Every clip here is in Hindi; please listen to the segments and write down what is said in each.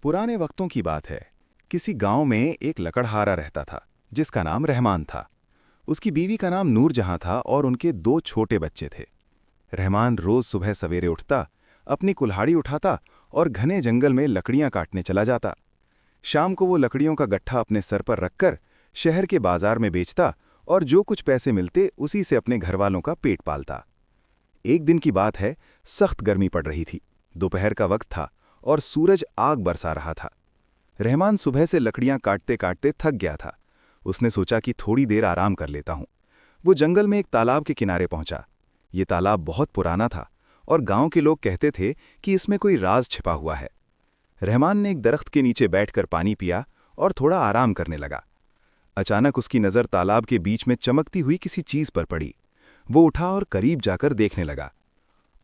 पुराने वक्तों की बात है। किसी गांव में एक लकड़हारा रहता था जिसका नाम रहमान था। उसकी बीवी का नाम नूरजहां था और उनके दो छोटे बच्चे थे। रहमान रोज सुबह सवेरे उठता, अपनी कुल्हाड़ी उठाता और घने जंगल में लकड़ियां काटने चला जाता। शाम को वो लकड़ियों का गट्ठा अपने सर पर रखकर शहर के बाजार में बेचता और जो कुछ पैसे मिलते उसी से अपने घरवालों का पेट पालता। एक दिन की बात है, सख्त गर्मी पड़ रही थी। दोपहर का वक्त था और सूरज आग बरसा रहा था। रहमान सुबह से लकड़ियां काटते काटते थक गया था। उसने सोचा कि थोड़ी देर आराम कर लेता हूं। वो जंगल में एक तालाब के किनारे पहुंचा। ये तालाब बहुत पुराना था और गांव के लोग कहते थे कि इसमें कोई राज छिपा हुआ है। रहमान ने एक दरख्त के नीचे बैठकर पानी पिया और थोड़ा आराम करने लगा। अचानक उसकी नज़र तालाब के बीच में चमकती हुई किसी चीज पर पड़ी। वो उठा और करीब जाकर देखने लगा।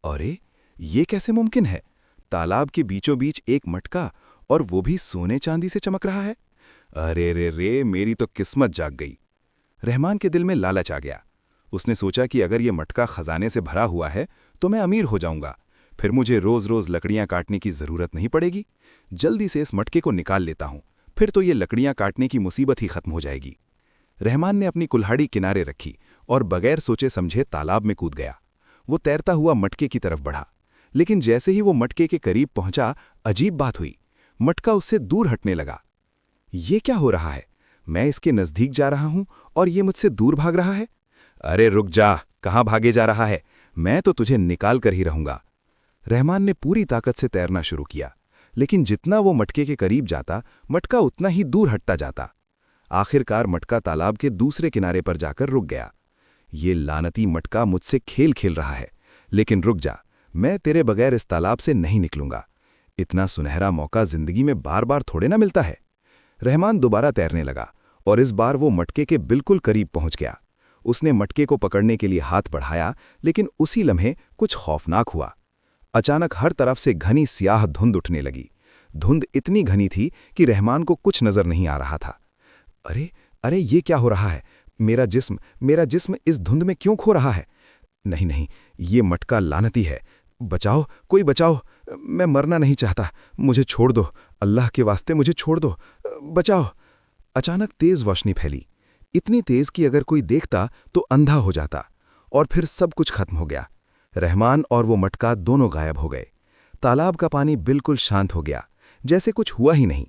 अरे, ये कैसे मुमकिन है? तालाब के बीचों बीच एक मटका, और वो भी सोने चांदी से चमक रहा है। अरे रे रे, मेरी तो किस्मत जाग गई। रहमान के दिल में लालच आ गया। उसने सोचा कि अगर ये मटका खजाने से भरा हुआ है तो मैं अमीर हो जाऊंगा। फिर मुझे रोज रोज लकड़ियां काटने की जरूरत नहीं पड़ेगी। जल्दी से इस मटके को निकाल लेता हूं, फिर तो ये लकड़ियां काटने की मुसीबत ही खत्म हो जाएगी। रहमान ने अपनी कुल्हाड़ी किनारे रखी और बगैर सोचे समझे तालाब में कूद गया। वो तैरता हुआ मटके की तरफ बढ़ा, लेकिन जैसे ही वो मटके के करीब पहुंचा, अजीब बात हुई। मटका उससे दूर हटने लगा। ये क्या हो रहा है? मैं इसके नजदीक जा रहा हूं और ये मुझसे दूर भाग रहा है। अरे रुक जा, कहां भागे जा रहा है? मैं तो तुझे निकाल कर ही रहूंगा। रहमान ने पूरी ताकत से तैरना शुरू किया, लेकिन जितना वो मटके के करीब जाता, मटका उतना ही दूर हटता जाता। आखिरकार मटका तालाब के दूसरे किनारे पर जाकर रुक गया। ये लानती मटका मुझसे खेल खेल रहा है, लेकिन रुक जा, मैं तेरे बगैर इस तालाब से नहीं निकलूंगा। इतना सुनहरा मौका जिंदगी में बार बार थोड़े ना मिलता है। रहमान दोबारा तैरने लगा और इस बार वो मटके के बिल्कुल करीब पहुंच गया। उसने मटके को पकड़ने के लिए हाथ बढ़ाया, लेकिन उसी लम्हे कुछ खौफनाक हुआ। अचानक हर तरफ से घनी स्याह धुंध उठने लगी। धुंध इतनी घनी थी कि रहमान को कुछ नजर नहीं आ रहा था। अरे अरे, ये क्या हो रहा है? मेरा जिस्म इस धुंध में क्यों खो रहा है? नहीं नहीं, ये मटका लानती है। बचाओ, कोई बचाओ, मैं मरना नहीं चाहता। मुझे छोड़ दो, अल्लाह के वास्ते मुझे छोड़ दो, बचाओ। अचानक तेज रोशनी फैली, इतनी तेज कि अगर कोई देखता तो अंधा हो जाता, और फिर सब कुछ खत्म हो गया। रहमान और वो मटका दोनों गायब हो गए। तालाब का पानी बिल्कुल शांत हो गया, जैसे कुछ हुआ ही नहीं।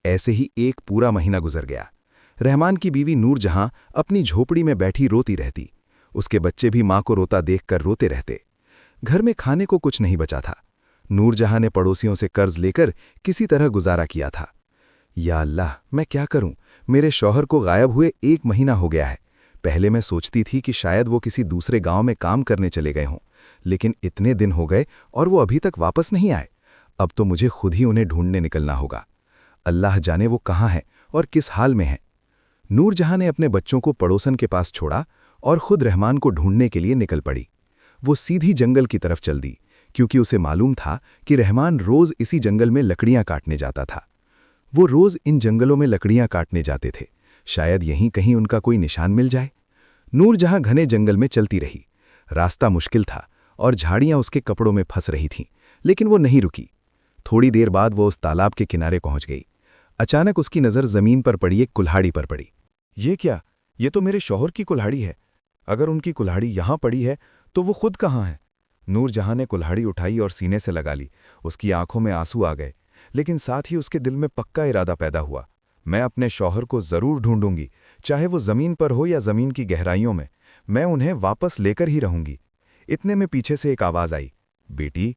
ऐसे ही एक पूरा महीना गुजर गया। रहमान की बीवी नूरजहां अपनी झोपड़ी में बैठी रोती रहती। उसके बच्चे भी मां को रोता देखकर रोते रहते। घर में खाने को कुछ नहीं बचा था। नूरजहां ने पड़ोसियों से कर्ज लेकर किसी तरह गुजारा किया था। या अल्लाह, मैं क्या करूं? मेरे शौहर को गायब हुए 1 महीना हो गया है। पहले मैं सोचती थी कि शायद वो किसी दूसरे गांव में काम करने चले गए हों, लेकिन इतने दिन हो गए और वो अभी तक वापस नहीं आए। अब तो मुझे खुद ही उन्हें ढूंढने निकलना होगा। अल्लाह जाने वो कहाँ हैं और किस हाल में हैं। नूरजहां ने अपने बच्चों को पड़ोसन के पास छोड़ा और खुद रहमान को ढूंढने के लिए निकल पड़ी। वो सीधी जंगल की तरफ चल दी, क्योंकि उसे मालूम था कि रहमान रोज इसी जंगल में लकड़ियां काटने जाता था। वो रोज इन जंगलों में लकड़ियां काटने जाते थे। शायद यहीं कहीं उनका कोई निशान मिल जाए। नूरजहां घने जंगल में चलती रही। रास्ता मुश्किल था और झाड़ियां उसके कपड़ों में फंस रही थीं, लेकिन वो नहीं रुकी। थोड़ी देर बाद वो उस तालाब के किनारे पहुंच गई। अचानक उसकी नज़र जमीन पर पड़ी एक कुल्हाड़ी पर पड़ी। ये क्या? ये तो मेरे शौहर की कुल्हाड़ी है। अगर उनकी कुल्हाड़ी यहां पड़ी है तो वो खुद कहाँ है? नूरजहां ने कुल्हाड़ी उठाई और सीने से लगा ली। उसकी आंखों में आंसू आ गए, लेकिन साथ ही उसके दिल में पक्का इरादा पैदा हुआ। मैं अपने शौहर को जरूर ढूंढूंगी, चाहे वो जमीन पर हो या जमीन की गहराइयों में। मैं उन्हें वापस लेकर ही रहूंगी। इतने में पीछे से एक आवाज आई, बेटी।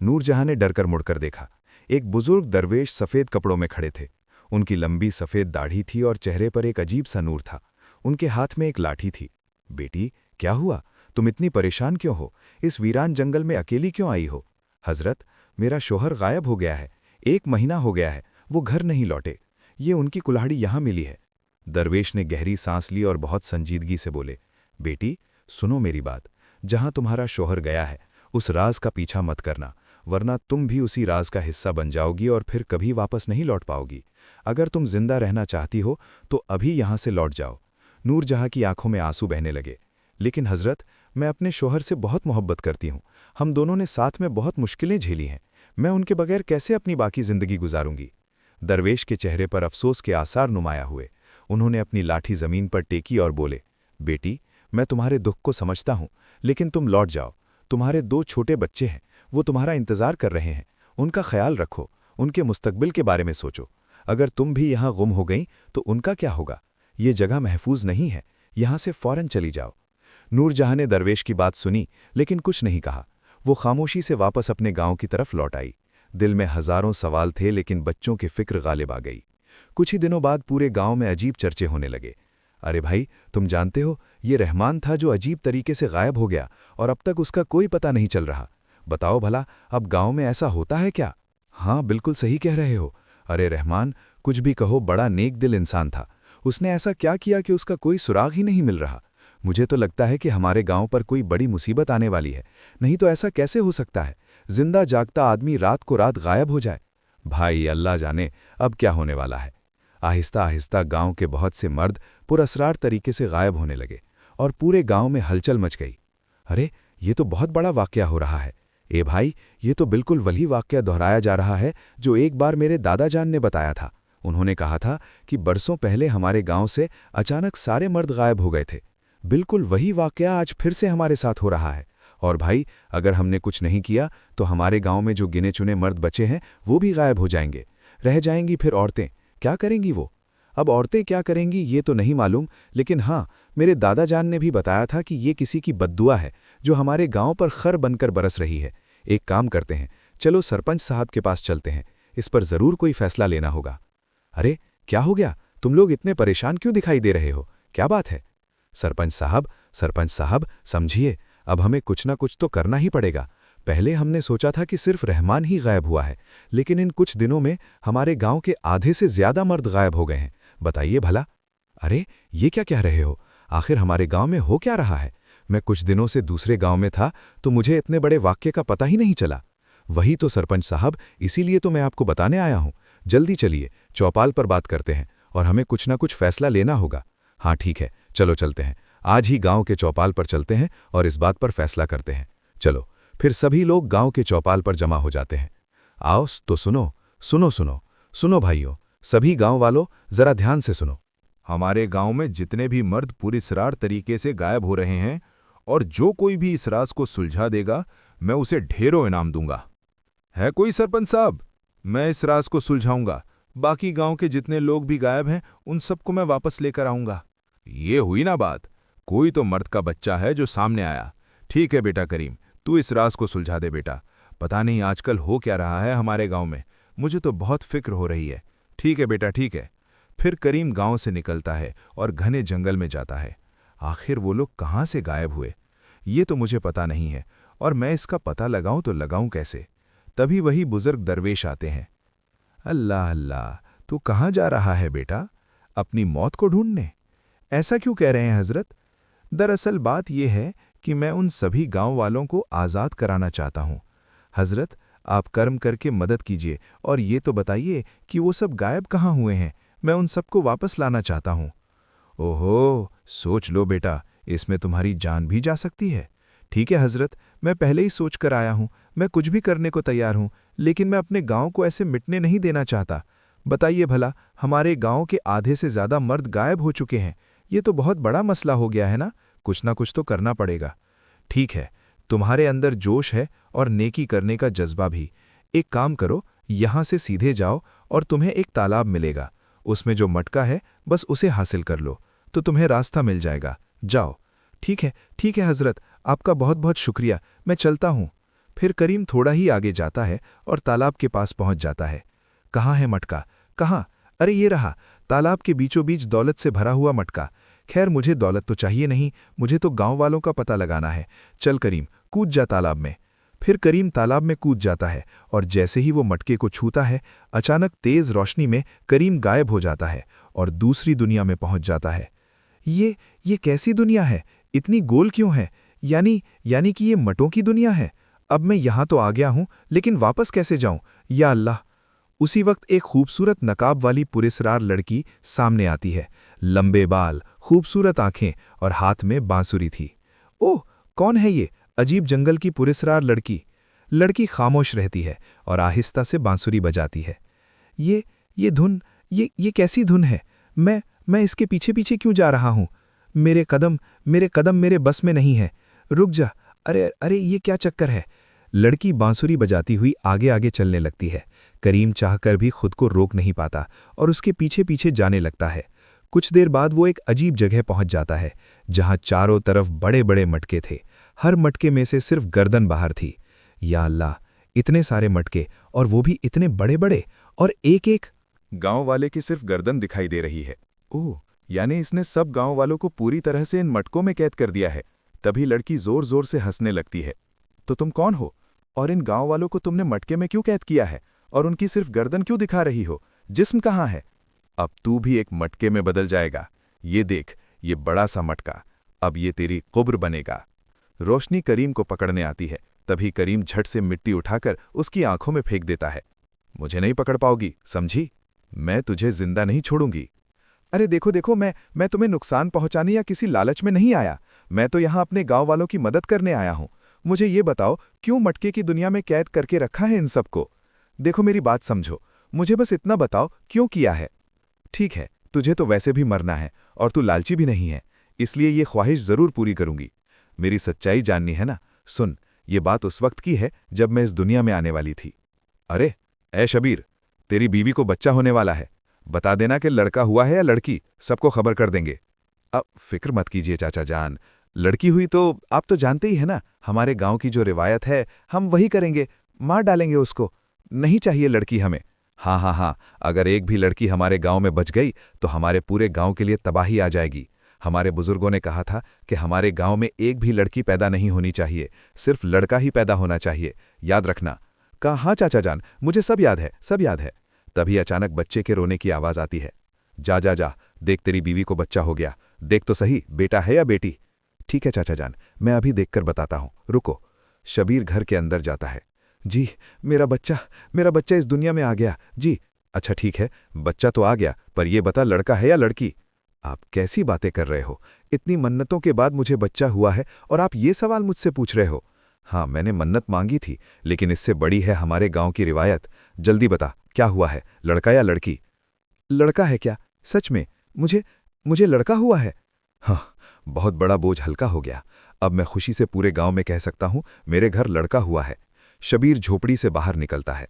नूरजहां ने डरकर मुड़कर देखा। एक बुजुर्ग दरवेश सफेद कपड़ों में खड़े थे। उनकी लंबी सफेद दाढ़ी थी और चेहरे पर एक अजीब सा नूर था। उनके हाथ में एक लाठी थी। बेटी, क्या हुआ? तुम इतनी परेशान क्यों हो? इस वीरान जंगल में अकेली क्यों आई हो? हजरत, मेरा शोहर गायब हो गया है। 1 महीना हो गया है, वो घर नहीं लौटे। ये उनकी कुल्हाड़ी यहां मिली है। दरवेश ने गहरी सांस ली और बहुत संजीदगी से बोले, बेटी, सुनो मेरी बात। जहां तुम्हारा शोहर गया है, उस राज का पीछा मत करना, वरना तुम भी उसी राज का हिस्सा बन जाओगी और फिर कभी वापस नहीं लौट पाओगी। अगर तुम जिंदा रहना चाहती हो तो अभी यहां से लौट जाओ। नूरजहां की आंखों में आंसू बहने लगे। लेकिन हजरत, मैं अपने शोहर से बहुत मोहब्बत करती हूँ। हम दोनों ने साथ में बहुत मुश्किलें झेली हैं। मैं उनके बगैर कैसे अपनी बाकी जिंदगी गुजारूंगी। दरवेश के चेहरे पर अफसोस के आसार नुमाया हुए। उन्होंने अपनी लाठी जमीन पर टेकी और बोले, बेटी, मैं तुम्हारे दुख को समझता हूं, लेकिन तुम लौट जाओ। तुम्हारे 2 छोटे बच्चे हैं, वो तुम्हारा इंतजार कर रहे हैं। उनका ख्याल रखो, उनके मुस्तकबिल के बारे में सोचो। अगर तुम भी यहां गुम हो गई तो उनका क्या होगा? ये जगह महफूज नहीं है, यहां से फौरन चली जाओ। नूरजहां ने दरवेश की बात सुनी, लेकिन कुछ नहीं कहा। वो खामोशी से वापस अपने गांव की तरफ लौट आई। दिल में हजारों सवाल थे, लेकिन बच्चों की फिक्र गालिब आ गई। कुछ ही दिनों बाद पूरे गांव में अजीब चर्चे होने लगे। अरे भाई, तुम जानते हो, ये रहमान था जो अजीब तरीके से गायब हो गया और अब तक उसका कोई पता नहीं चल रहा। बताओ भला, अब गांव में ऐसा होता है क्या? हाँ, बिल्कुल सही कह रहे हो। अरे रहमान, कुछ भी कहो, बड़ा नेक दिल इंसान था। उसने ऐसा क्या किया कि उसका कोई सुराग ही नहीं मिल रहा? मुझे तो लगता है कि हमारे गांव पर कोई बड़ी मुसीबत आने वाली है। नहीं तो ऐसा कैसे हो सकता है, जिंदा जागता आदमी रात को रात गायब हो जाए? भाई, अल्लाह जाने अब क्या होने वाला है। आहिस्ता आहिस्ता गांव के बहुत से मर्द पुरअसरार तरीके से गायब होने लगे और पूरे गांव में हलचल मच गई। अरे, ये तो बहुत बड़ा वाकया हो रहा है। ए भाई, ये तो बिल्कुल वही वाकया दोहराया जा रहा है जो एक बार मेरे दादाजान ने बताया था। उन्होंने कहा था कि बरसों पहले हमारे गांव से अचानक सारे मर्द गायब हो गए थे। बिल्कुल वही वाकया आज फिर से हमारे साथ हो रहा है। और भाई, अगर हमने कुछ नहीं किया तो हमारे गांव में जो गिने चुने मर्द बचे हैं वो भी गायब हो जाएंगे। रह जाएंगी फिर औरतें। क्या करेंगी वो? अब औरतें क्या करेंगी ये तो नहीं मालूम, लेकिन हाँ, मेरे दादाजान ने भी बताया था कि ये किसी की बद्दुआ है जो हमारे गांव पर खर बनकर बरस रही है। एक काम करते हैं, चलो सरपंच साहब के पास चलते हैं। इस पर जरूर कोई फैसला लेना होगा। अरे, क्या हो गया? तुम लोग इतने परेशान क्यों दिखाई दे रहे हो? क्या बात है? सरपंच साहब, समझिए, अब हमें कुछ ना कुछ तो करना ही पड़ेगा। पहले हमने सोचा था कि सिर्फ रहमान ही गायब हुआ है, लेकिन इन कुछ दिनों में हमारे गांव के आधे से ज्यादा मर्द गायब हो गए हैं। बताइए भला। अरे, ये क्या कह रहे हो? आखिर हमारे गांव में हो क्या रहा है? मैं कुछ दिनों से दूसरे गांव में था तो मुझे इतने बड़े वाक्य का पता ही नहीं चला। वही तो सरपंच साहब, इसीलिए तो मैं आपको बताने आया हूं। जल्दी चलिए, चौपाल पर बात करते हैं और हमें कुछ ना कुछ फैसला लेना होगा। हाँ ठीक है, चलो चलते हैं। आज ही गांव के चौपाल पर चलते हैं और इस बात पर फैसला करते हैं। चलो। फिर सभी लोग गांव के चौपाल पर जमा हो जाते हैं। आओ तो सुनो सुनो सुनो सुनो भाइयों, सभी गांव वालों, जरा ध्यान से सुनो। हमारे गांव में जितने भी मर्द पुरअसरार तरीके से गायब हो रहे हैं और जो कोई भी इस राज को सुलझा देगा, मैं उसे ढेरों इनाम दूंगा। है कोई सरपंच साहब? मैं इस राज को सुलझाऊंगा। बाकी गांव के जितने लोग भी गायब हैं उन सबको मैं वापस लेकर आऊंगा। ये हुई ना बात। कोई तो मर्द का बच्चा है जो सामने आया। ठीक है बेटा करीम, तू इस राज को सुलझा दे बेटा। पता नहीं आजकल हो क्या रहा है हमारे गांव में, मुझे तो बहुत फिक्र हो रही है। ठीक है बेटा, ठीक है। फिर करीम गांव से निकलता है और घने जंगल में जाता है। आखिर वो लोग कहाँ से गायब हुए, ये तो मुझे पता नहीं है, और मैं इसका पता लगाऊं तो लगाऊं कैसे? तभी वही बुजुर्ग दरवेश आते हैं। अल्लाह अल्लाह, तू कहाँ जा रहा है बेटा? अपनी मौत को ढूंढने? ऐसा क्यों कह रहे हैं हजरत? दरअसल बात यह है कि मैं उन सभी गांव वालों को आज़ाद कराना चाहता हूं। हजरत, आप कर्म करके मदद कीजिए और ये तो बताइए कि वो सब गायब कहाँ हुए हैं। मैं उन सबको वापस लाना चाहता हूं। ओहो, सोच लो बेटा, इसमें तुम्हारी जान भी जा सकती है। ठीक है हजरत, मैं पहले ही सोच कर आया हूं। मैं कुछ भी करने को तैयार हूं, लेकिन मैं अपने गांव को ऐसे मिटने नहीं देना चाहता। बताइए भला, हमारे गांव के आधे से ज्यादा मर्द गायब हो चुके हैं। ये तो बहुत बड़ा मसला हो गया है ना कुछ तो करना पड़ेगा। ठीक है, तुम्हारे अंदर जोश है और नेकी करने का जज्बा भी। एक काम करो, यहां से सीधे जाओ और तुम्हें एक तालाब मिलेगा। उसमें जो मटका है बस उसे हासिल कर लो तो तुम्हें रास्ता मिल जाएगा। जाओ। ठीक है हजरत, आपका बहुत बहुत शुक्रिया। मैं चलता हूं। फिर करीम थोड़ा ही आगे जाता है और तालाब के पास पहुंच जाता है। कहाँ है मटका? कहाँ? अरे ये रहा, तालाब के बीचों बीच दौलत से भरा हुआ मटका। खैर, मुझे दौलत तो चाहिए नहीं, मुझे तो गांव वालों का पता लगाना है। चल करीम, कूद जा तालाब में। फिर करीम तालाब में कूद जाता है और जैसे ही वो मटके को छूता है, अचानक तेज रोशनी में करीम गायब हो जाता है और दूसरी दुनिया में पहुंच जाता है। ये कैसी दुनिया है? इतनी गोल क्यों है? यानी कि ये मटों की दुनिया है। अब मैं यहां तो आ गया हूं, लेकिन वापस कैसे जाऊं? या अल्लाह! उसी वक्त एक खूबसूरत नकाब वाली पुरअसरार लड़की सामने आती है। लंबे बाल, खूबसूरत आंखें और हाथ में बांसुरी थी। ओह, कौन है ये अजीब जंगल की पुरअसरार लड़की? लड़की खामोश रहती है और आहिस्ता से बांसुरी बजाती है। ये धुन, ये कैसी धुन है? मैं इसके पीछे पीछे क्यों जा रहा हूँ? मेरे कदम मेरे बस में नहीं है। रुक जा। अरे ये क्या चक्कर है? लड़की बांसुरी बजाती हुई आगे आगे चलने लगती है। करीम चाहकर भी खुद को रोक नहीं पाता और उसके पीछे पीछे जाने लगता है। कुछ देर बाद वो एक अजीब जगह पहुंच जाता है जहां चारों तरफ बड़े बड़े मटके थे। हर मटके में से सिर्फ गर्दन बाहर थी। या अल्लाह, इतने सारे मटके, और वो भी इतने बड़े बड़े, और एक गांव वाले की सिर्फ गर्दन दिखाई दे रही है। ओह, यानी इसने सब गांव वालों को पूरी तरह से इन मटकों में कैद कर दिया है। तभी लड़की जोर जोर से हंसने लगती है। तो तुम कौन हो? और इन गांव वालों को तुमने मटके में क्यों कैद किया है? और उनकी सिर्फ गर्दन क्यों दिखा रही हो? जिस्म कहाँ है? अब तू भी एक मटके में बदल जाएगा। ये देख, ये बड़ा सा मटका, अब ये तेरी कुब्र बनेगा। रोशनी करीम को पकड़ने आती है। तभी करीम झट से मिट्टी उठाकर उसकी आंखों में फेंक देता है। मुझे नहीं पकड़ पाओगी, समझी? मैं तुझे जिंदा नहीं छोड़ूंगी। अरे देखो देखो, मैं तुम्हें नुकसान पहुंचाने या किसी लालच में नहीं आया। मैं तो यहां अपने गांव वालों की मदद करने आया हूं। मुझे ये बताओ, क्यों मटके की दुनिया में कैद करके रखा है इन सबको? देखो, मेरी बात समझो। मुझे बस इतना बताओ, क्यों किया है? ठीक है, तुझे तो वैसे भी मरना है और तू लालची भी नहीं है, इसलिए ये ख्वाहिश जरूर पूरी करूंगी। मेरी सच्चाई जाननी है ना? सुन, ये बात उस वक्त की है जब मैं इस दुनिया में आने वाली थी। अरे ए शबीर, तेरी बीवी को बच्चा होने वाला है। बता देना कि लड़का हुआ है या लड़की, सबको खबर कर देंगे। अब फिक्र मत कीजिए चाचा जान, लड़की हुई तो आप तो जानते ही है ना, हमारे गांव की जो रिवायत है हम वही करेंगे, मार डालेंगे उसको। नहीं चाहिए लड़की हमें। हाँ, अगर एक भी लड़की हमारे गांव में बच गई तो हमारे पूरे गांव के लिए तबाही आ जाएगी। हमारे बुजुर्गों ने कहा था कि हमारे गांव में एक भी लड़की पैदा नहीं होनी चाहिए, सिर्फ लड़का ही पैदा होना चाहिए, याद रखना। कहा हाँ चाचा जान, मुझे सब याद है, सब याद है। तभी अचानक बच्चे के रोने की आवाज़ आती है। जा, देख तेरी बीवी को बच्चा हो गया, देख तो सही, बेटा है या बेटी? ठीक है चाचा जान, मैं अभी देखकर बताता हूँ, रुको। शबीर घर के अंदर जाता है। जी, मेरा बच्चा इस दुनिया में आ गया जी। अच्छा ठीक है, बच्चा तो आ गया, पर यह बता लड़का है या लड़की? आप कैसी बातें कर रहे हो? इतनी मन्नतों के बाद मुझे बच्चा हुआ है और आप ये सवाल मुझसे पूछ रहे हो? हाँ, मैंने मन्नत मांगी थी, लेकिन इससे बड़ी है हमारे गांव की रिवायत। जल्दी बता, क्या हुआ है, लड़का या लड़की? लड़का है क्या? सच में? मुझे लड़का हुआ है? हाँ, बहुत बड़ा बोझ हल्का हो गया। अब मैं खुशी से पूरे गांव में कह सकता हूं, मेरे घर लड़का हुआ है। शबीर झोपड़ी से बाहर निकलता है।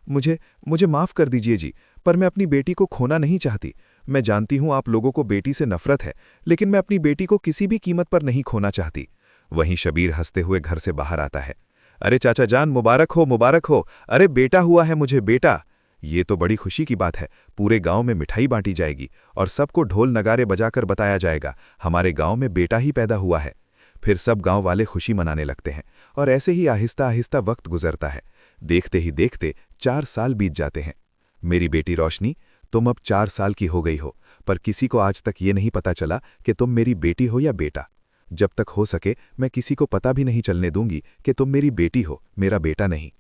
मुझे माफ कर दीजिए जी, पर मैं अपनी बेटी को खोना नहीं चाहती। मैं जानती हूं आप लोगों को बेटी से नफरत है, लेकिन मैं अपनी बेटी को किसी भी कीमत पर नहीं खोना चाहती। वहीं शबीर हंसते हुए घर से बाहर आता है। अरे चाचा जान, मुबारक हो। अरे बेटा हुआ है मुझे, बेटा। ये तो बड़ी खुशी की बात है। पूरे गांव में मिठाई बांटी जाएगी और सबको ढोल नगारे बजाकर बताया जाएगा, हमारे गांव में बेटा ही पैदा हुआ है। फिर सब गांव वाले खुशी मनाने लगते हैं और ऐसे ही आहिस्ता आहिस्ता वक्त गुजरता है। देखते ही देखते 4 साल बीत जाते हैं। मेरी बेटी रोशनी, तुम अब 4 साल की हो गई हो, पर किसी को आज तक ये नहीं पता चला कि तुम मेरी बेटी हो या बेटा। जब तक हो सके मैं किसी को पता भी नहीं चलने दूंगी कि तुम मेरी बेटी हो, मेरा बेटा नहीं।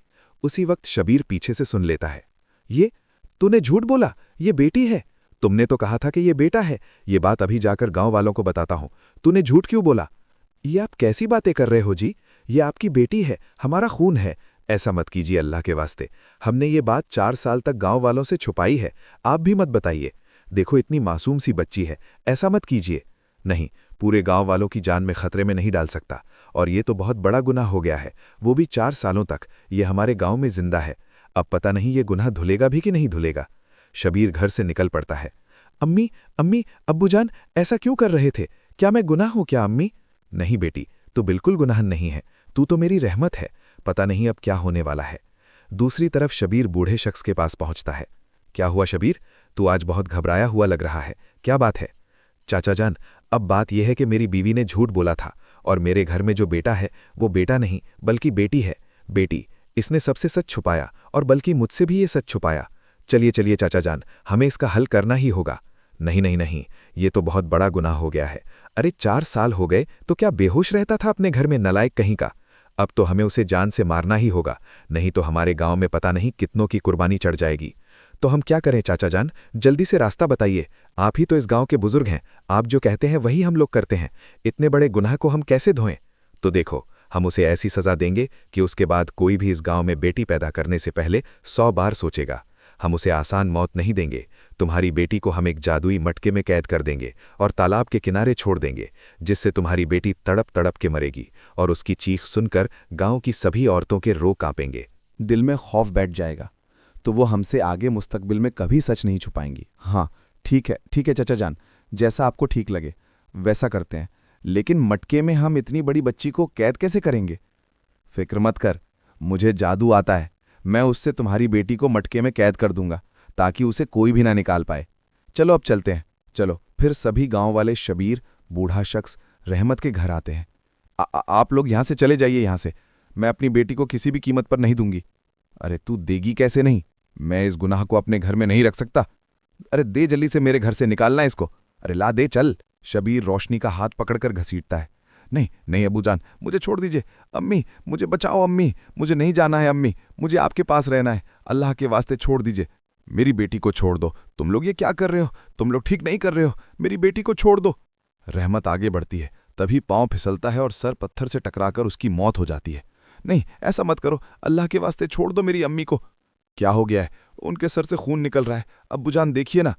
उसी वक्त शबीर पीछे से सुन लेता है। ये तूने झूठ बोला, ये बेटी है। तुमने तो कहा था कि ये बेटा है। ये बात अभी जाकर गांव वालों को बताता हूं। तूने झूठ क्यों बोला? ये आप कैसी बातें कर रहे हो जी? ये आपकी बेटी है, हमारा खून है। ऐसा मत कीजिए अल्लाह के वास्ते। हमने ये बात 4 साल तक गांव वालों से छुपाई है, आप भी मत बताइए। देखो इतनी मासूम सी बच्ची है, ऐसा मत कीजिए। नहीं, पूरे गांव वालों की जान में खतरे में नहीं डाल सकता, और ये तो बहुत बड़ा गुनाह हो गया है, वो भी 4 सालों तक। ये हमारे गांव में जिंदा है, अब पता नहीं ये गुनाह धुलेगा भी कि नहीं धुलेगा। शबीर घर से निकल पड़ता है। अम्मी, अब्बूजान, ऐसा क्यों कर रहे थे? क्या मैं गुनाह हूं क्या अम्मी? नहीं बेटी, तू बिल्कुल गुनाह नहीं है, तू तो मेरी रहमत है। पता नहीं अब क्या होने वाला है। दूसरी तरफ शबीर बूढ़े शख्स के पास पहुंचता है। क्या हुआ शबीर, तू आज बहुत घबराया हुआ लग रहा है, क्या बात है? चाचा जान, अब बात यह है कि मेरी बीवी ने झूठ बोला था और मेरे घर में जो बेटा है वो बेटा नहीं बल्कि बेटी है। बेटी, इसने सबसे सच छुपाया और बल्कि मुझसे भी ये सच छुपाया। चलिए चाचा जान, हमें इसका हल करना ही होगा। नहीं, ये तो बहुत बड़ा गुनाह हो गया है। अरे 4 साल हो गए तो क्या बेहोश रहता था अपने घर में, नालायक कहीं का। अब तो हमें उसे जान से मारना ही होगा, नहीं तो हमारे गांव में पता नहीं कितनों की कुर्बानी चढ़ जाएगी। तो हम क्या करें चाचा जान, जल्दी से रास्ता बताइए। आप ही तो इस गांव के बुजुर्ग हैं, आप जो कहते हैं वही हम लोग करते हैं। इतने बड़े गुनाह को हम कैसे धोएं? तो देखो, हम उसे ऐसी सज़ा देंगे कि उसके बाद कोई भी इस गांव में बेटी पैदा करने से पहले 100 बार सोचेगा। हम उसे आसान मौत नहीं देंगे। तुम्हारी बेटी को हम एक जादुई मटके में कैद कर देंगे और तालाब के किनारे छोड़ देंगे, जिससे तुम्हारी बेटी तड़प तड़प के मरेगी और उसकी चीख सुनकर गांव की सभी औरतों के रो कांपेंगे। दिल में खौफ बैठ जाएगा, तो वो हमसे आगे मुस्तकबिल में कभी सच नहीं छुपाएंगी। हाँ ठीक है चाचा जान, जैसा आपको ठीक लगे वैसा करते हैं। लेकिन मटके में हम इतनी बड़ी बच्ची को कैद कैसे करेंगे? फिक्र मत कर, मुझे जादू आता है। मैं उससे तुम्हारी बेटी को मटके में कैद कर दूंगा ताकि उसे कोई भी ना निकाल पाए। चलो अब चलते हैं। चलो। फिर सभी गांव वाले शबीर, बूढ़ा शख्स, रहमत के घर आते हैं। आप लोग यहां से चले जाइए, यहां से। मैं अपनी बेटी को किसी भी कीमत पर नहीं दूंगी। अरे तू देगी कैसे नहीं? मैं इस गुनाह को अपने घर में नहीं रख सकता। अरे दे जल्दी से, मेरे घर से निकालना इसको। अरे ला दे, चल। शबीर रोशनी का हाथ पकड़कर घसीटता है। नहीं नहीं अबूजान, मुझे छोड़ दीजिए। अम्मी मुझे बचाओ, अम्मी मुझे नहीं जाना है, अम्मी मुझे आपके पास रहना है। अल्लाह के वास्ते छोड़ दीजिए। मेरी बेटी को छोड़ दो। तुम लोग ये क्या कर रहे हो? तुम लोग ठीक नहीं कर रहे हो। मेरी बेटी को छोड़ दो। रहमत आगे बढ़ती है, तभी पांव फिसलता है और सर पत्थर से टकराकर उसकी मौत हो जाती है। नहीं ऐसा मत करो, अल्लाह के वास्ते छोड़ दो मेरी अम्मी को। क्या हो गया है? उनके सर से खून निकल रहा है। अब्बूजान देखिए ना।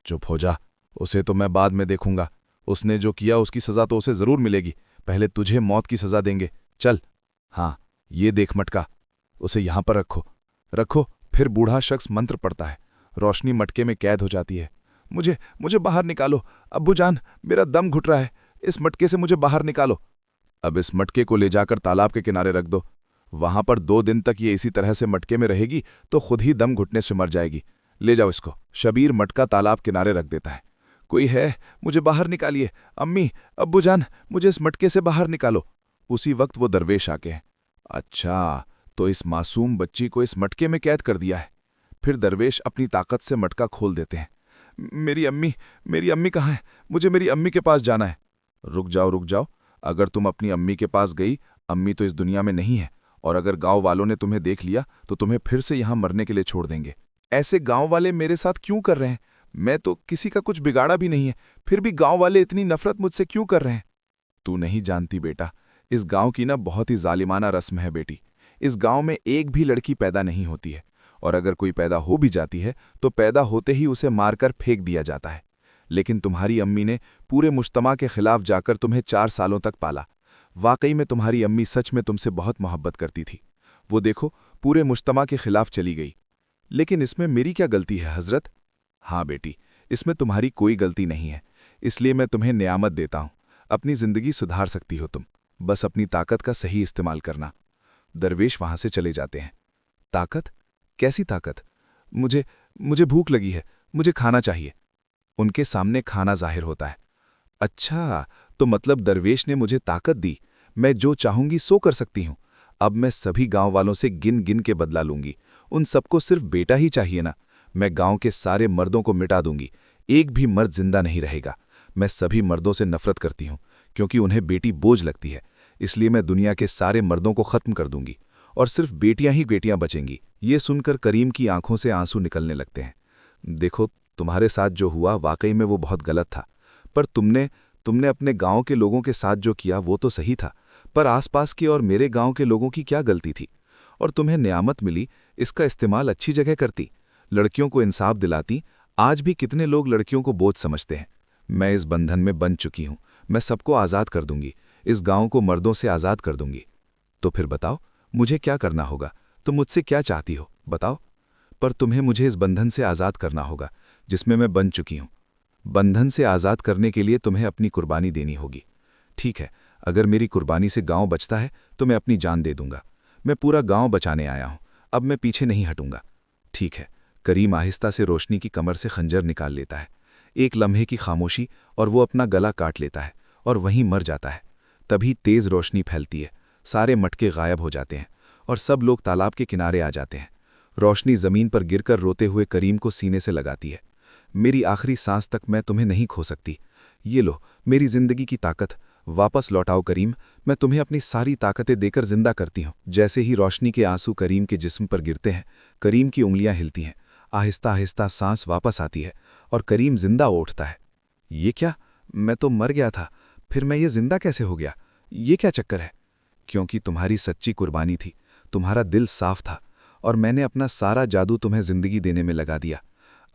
चुप हो जा, उसे तो मैं बाद में देखूंगा। उसने जो किया उसकी सजा तो उसे जरूर मिलेगी। पहले तुझे मौत की सजा देंगे। चल। हाँ ये देख मटका, उसे यहां पर रखो। रखो। फिर बूढ़ा शख्स मंत्र पढ़ता है। रोशनी मटके में कैद हो जाती है। मुझे बाहर निकालो अब्बूजान, मेरा दम घुट रहा है। इस मटके से मुझे बाहर निकालो। अब इस मटके को ले जाकर तालाब के किनारे रख दो। वहां पर 2 दिन तक ये इसी तरह से मटके में रहेगी तो खुद ही दम घुटने से मर जाएगी। ले जाओ इसको। शबीर मटका तालाब किनारे रख देता है। कोई है? मुझे बाहर निकालिए। अम्मी, अब्बूजान, मुझे इस मटके से बाहर निकालो। उसी वक्त वो दरवेश आके हैं। अच्छा, तो इस मासूम बच्ची को इस मटके में कैद कर दिया है। फिर दरवेश अपनी ताकत से मटका खोल देते हैं। मेरी अम्मी कहाँ है? मुझे मेरी अम्मी के पास जाना है। रुक जाओ। अगर तुम अपनी अम्मी के पास गई, अम्मी तो इस दुनिया में नहीं है, और अगर गांव वालों ने तुम्हें देख लिया तो तुम्हें फिर से यहां मरने के लिए छोड़ देंगे। ऐसे गांव वाले मेरे साथ क्यों कर रहे हैं? मैं तो किसी का कुछ बिगाड़ा भी नहीं है, फिर भी गांव वाले इतनी नफरत मुझसे क्यों कर रहे हैं? तू नहीं जानती बेटा, इस गांव की ना बहुत ही जालिमाना रस्म है बेटी। इस गांव में एक भी लड़की पैदा नहीं होती है, और अगर कोई पैदा हो भी जाती है तो पैदा होते ही उसे मारकर फेंक दिया जाता है। लेकिन तुम्हारी अम्मी ने पूरे मुज्तमा के खिलाफ जाकर तुम्हें 4 सालों तक पाला। वाकई में तुम्हारी अम्मी सच में तुमसे बहुत मोहब्बत करती थी। वो देखो, पूरे मुज्तमा के खिलाफ चली गई। लेकिन इसमें मेरी क्या गलती है हजरत? हाँ बेटी, इसमें तुम्हारी कोई गलती नहीं है, इसलिए मैं तुम्हें नियामत देता हूं। अपनी जिंदगी सुधार सकती हो तुम, बस अपनी ताकत का सही इस्तेमाल करना। दरवेश वहां से चले जाते हैं। ताकत? कैसी ताकत? मुझे भूख लगी है, मुझे खाना चाहिए। उनके सामने खाना जाहिर होता है। अच्छा, तो मतलब दरवेश ने मुझे ताकत दी, मैं जो चाहूंगी सो कर सकती हूं। अब मैं सभी गांव वालों से गिन गिन के बदला लूंगी। उन सबको सिर्फ बेटा ही चाहिए ना। मैं गांव के सारे मर्दों को मिटा दूंगी, एक भी मर्द जिंदा नहीं रहेगा। मैं सभी मर्दों से नफरत करती हूं, क्योंकि उन्हें बेटी बोझ लगती है। इसलिए मैं दुनिया के सारे मर्दों को खत्म कर दूंगी, और सिर्फ बेटियां ही बेटियां बचेंगी। ये सुनकर करीम की आंखों से आंसू निकलने लगते हैं। देखो, तुम्हारे साथ जो हुआ वाकई में वो बहुत गलत था, पर तुमने अपने गांव के लोगों के साथ जो किया वो तो सही था, पर आसपास के और मेरे गांव के लोगों की क्या गलती थी? और तुम्हें नियामत मिली, इसका इस्तेमाल अच्छी जगह करती, लड़कियों को इंसाफ दिलाती। आज भी कितने लोग लड़कियों को बोझ समझते हैं। मैं इस बंधन में बंध चुकी हूं, मैं सबको आज़ाद कर दूंगी, इस गांव को मर्दों से आज़ाद कर दूंगी। तो फिर बताओ, मुझे क्या करना होगा? तुम मुझसे क्या चाहती हो, बताओ। पर तुम्हें मुझे इस बंधन से आज़ाद करना होगा जिसमें मैं बंध चुकी हूं। बंधन से आज़ाद करने के लिए तुम्हें अपनी कुर्बानी देनी होगी। ठीक है, अगर मेरी कुर्बानी से गांव बचता है तो मैं अपनी जान दे दूंगा। मैं पूरा गांव बचाने आया हूं, अब मैं पीछे नहीं हटूंगा। ठीक है। करीम आहिस्ता से रोशनी की कमर से खंजर निकाल लेता है। एक लम्हे की खामोशी, और वो अपना गला काट लेता है और वहीं मर जाता है। तभी तेज रोशनी फैलती है, सारे मटके गायब हो जाते हैं और सब लोग तालाब के किनारे आ जाते हैं। रोशनी जमीन पर गिरकर रोते हुए करीम को सीने से लगाती है। मेरी आखिरी सांस तक मैं तुम्हें नहीं खो सकती। ये लो मेरी जिंदगी की ताकत, वापस लौटाओ करीम। मैं तुम्हें अपनी सारी ताकतें देकर जिंदा करती हूँ। जैसे ही रोशनी के आंसू करीम के जिस्म पर गिरते हैं, करीम की उंगलियां हिलती हैं, आहिस्ता आहिस्ता सांस वापस आती है और करीम जिंदा उठता है। ये क्या? मैं तो मर गया था, फिर मैं ये जिंदा कैसे हो गया? ये क्या चक्कर है? क्योंकि तुम्हारी सच्ची कुर्बानी थी, तुम्हारा दिल साफ था और मैंने अपना सारा जादू तुम्हें जिंदगी देने में लगा दिया।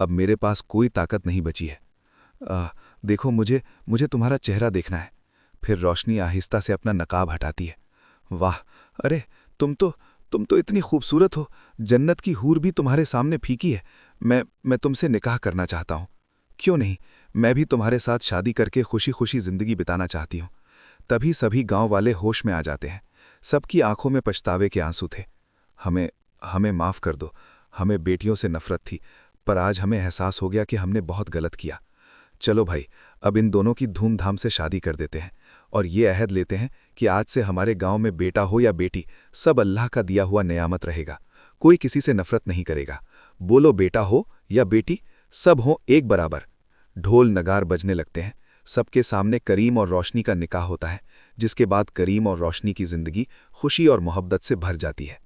अब मेरे पास कोई ताकत नहीं बची है। देखो, मुझे तुम्हारा चेहरा देखना है। फिर रोशनी आहिस्ता से अपना नकाब हटाती है। वाह, अरे तुम तो इतनी खूबसूरत हो, जन्नत की हूर भी तुम्हारे सामने फीकी है। मैं तुमसे निकाह करना चाहता हूँ। क्यों नहीं, मैं भी तुम्हारे साथ शादी करके खुशी खुशी जिंदगी बिताना चाहती हूँ। तभी सभी गांव वाले होश में आ जाते हैं। सबकी आंखों में पछतावे के आंसू थे। हमें माफ कर दो, हमें बेटियों से नफरत थी, पर आज हमें एहसास हो गया कि हमने बहुत गलत किया। चलो भाई, अब इन दोनों की धूमधाम से शादी कर देते हैं और ये अहद लेते हैं कि आज से हमारे गांव में बेटा हो या बेटी, सब अल्लाह का दिया हुआ नेयामत रहेगा। कोई किसी से नफरत नहीं करेगा। बोलो, बेटा हो या बेटी, सब हो एक बराबर। ढोल नगार बजने लगते हैं। सबके सामने करीम और रोशनी का निकाह होता है, जिसके बाद करीम और रोशनी की जिंदगी खुशी और मोहब्बत से भर जाती है।